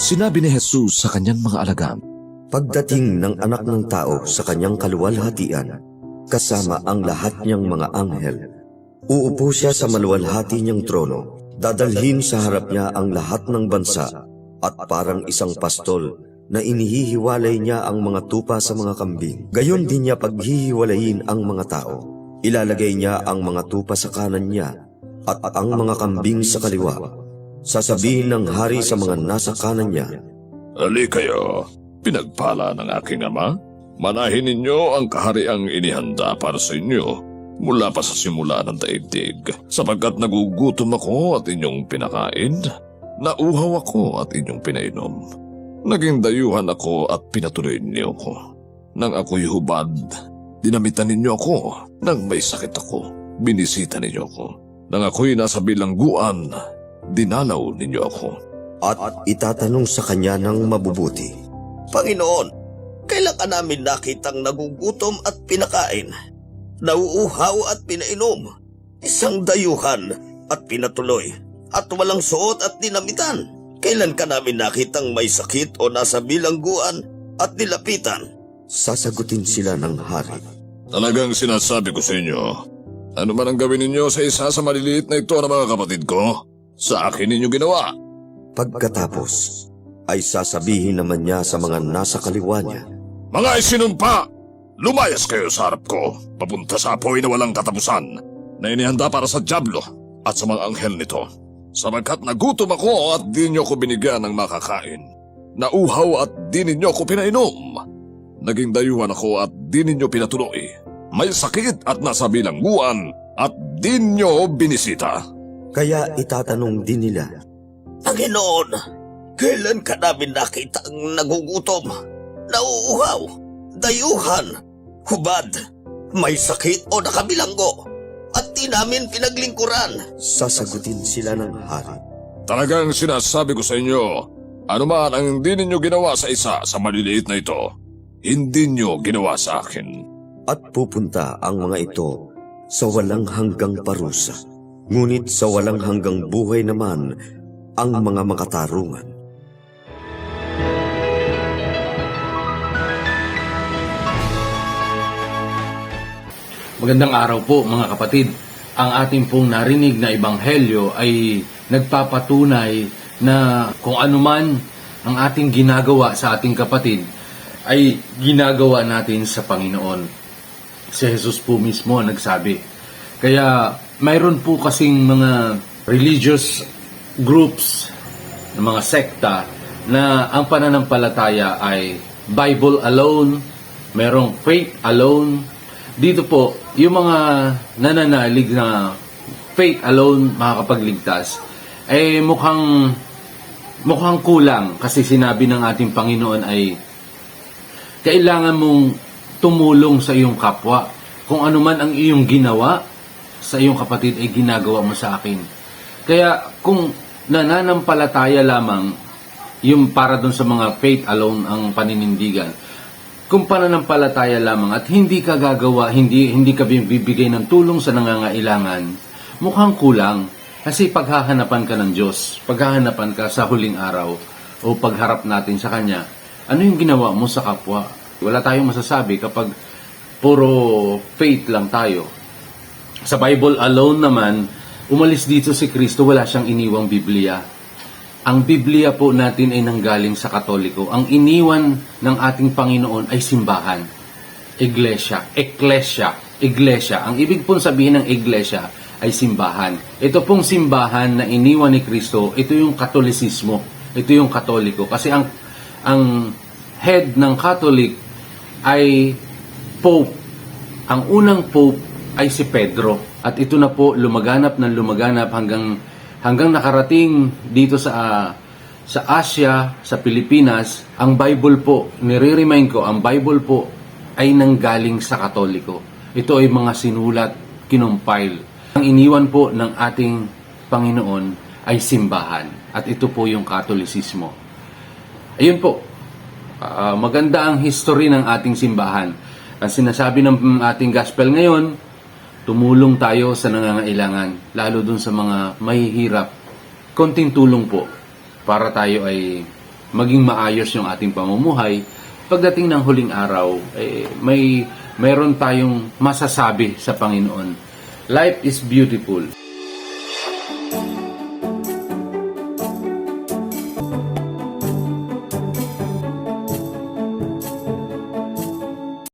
Sinabi ni Jesus sa kanyang mga alagad, Pagdating ng anak ng tao sa kanyang kaluwalhatian, kasama ang lahat niyang mga anghel, uupo siya sa maluwalhati niyang trono, dadalhin sa harap niya ang lahat ng bansa, at parang isang pastol na inihihiwalay niya ang mga tupa sa mga kambing. Gayon din niya paghihiwalayin ang mga tao. Ilalagay niya ang mga tupa sa kanan niya at ang mga kambing sa kaliwa. Sasabihin ng hari sa mga nasa kanan niya, Ali kayo, pinagpala ng aking ama. Manahin ninyo ang kahariang inihanda para sa inyo mula pa sa simula ng daigdig, sapagkat nagugutom ako at inyong pinakain, nauhaw ako at inyong pinainom, naging dayuhan ako at pinatuloy niyo ako. Nang ako'y hubad, dinamitan ninyo ako. Nang may sakit ako, binisita ninyo ako. Nang ako'y nasa bilangguan, dinalaw ninyo ako. at itatanong sa kanya ng mabubuti, Panginoon, kailan ka namin nakitang nagugutom at pinakain, nauuhaw at pinainom, isang dayuhan at pinatuloy, at walang suot at dinamitan? Kailan ka namin nakitang may sakit o nasa bilangguan at nilapitan? Sasagutin sila ng hari, Talagang sinasabi ko sa inyo, ano man ang gawin ninyo sa isa sa maliliit na ito ng mga kapatid ko, sa akin ninyo ginawa. Pagkatapos ay sasabihin naman niya sa mga nasa kaliwa niya, Mga isinumpa, lumayas kayo sa harap ko, papunta sa apoy na walang katapusan, na inihanda para sa dyablo at sa mga anghel nito. Sapagkat nagutom ako at di nyo ko binigyan ng makakain, nauhaw at di ninyo ko pinainom, naging dayuhan ako at di ninyo pinatuloy, may sakit at nasa bilangguan at di nyo binisita. Kaya itatanong din nila, Panginoon, kailan ka namin nakitang nagugutom, nauuhaw, dayuhan, hubad, may sakit o nakabilanggo, at di namin pinaglingkuran? sasagutin sila ng hari, Talagang sinasabi ko sa inyo, ano man ang hindi ninyo ginawa sa isa sa maliliit na ito, hindi nyo ginawa sa akin. at pupunta ang mga ito sa walang hanggang parusa. Ngunit sa walang hanggang buhay naman ang mga makatarungan. Magandang araw po mga kapatid. Ang ating pong narinig na ebanghelyo ay nagpapatunay na kung anuman ang ating ginagawa sa ating kapatid ay ginagawa natin sa Panginoon. Si Jesus po mismo ang nagsabi. Kaya mayroon po kasing mga religious groups, mga sekta, na ang pananampalataya ay Bible alone, mayroong faith alone. Dito po, yung mga nananalig na faith alone makakapagligtas, eh mukhang kulang kasi sinabi ng ating Panginoon ay kailangan mong tumulong sa iyong kapwa. Kung ano man ang iyong ginawa sa iyong kapatid ay ginagawa mo sa akin. Kaya kung nananampalataya lamang, yung para dun sa mga faith alone ang paninindigan, kung pananampalataya lamang at hindi ka gagawa, hindi ka bibigay ng tulong sa nangangailangan, mukhang kulang. Kasi paghahanapan ka ng Diyos, paghahanapan ka sa huling araw o pagharap natin sa Kanya, ano yung ginawa mo sa kapwa? Wala tayong masasabi kapag puro faith lang tayo. Sa Bible alone naman, umalis dito si Kristo, wala siyang iniwang Biblia. Ang Biblia po natin ay nanggaling sa Katoliko. Ang iniwan ng ating Panginoon ay simbahan. Iglesia. Ang ibig pong sabihin ng iglesia ay simbahan. Ito pong simbahan na iniwan ni Kristo, ito yung Katolisismo. Ito yung Katoliko. Kasi ang head ng Catholic ay Pope. Ang unang Pope ay si Pedro. At ito na po lumaganap hanggang nakarating dito sa Asia, sa Pilipinas. Ang Bible po, nire-remind ko, ang Bible po ay nanggaling sa Katoliko. Ito ay mga sinulat, kinumpile. Ang iniwan po ng ating Panginoon ay simbahan. At ito po yung Katolisismo. Ayun po, maganda ang history ng ating simbahan. Ang sinasabi ng ating gospel ngayon, tumulong tayo sa nangangailangan, lalo dun sa mga mahihirap. Konting tulong po para tayo ay maging maayos yung ating pamumuhay, pagdating ng huling araw, mayroon tayong masasabi sa Panginoon. Life is beautiful.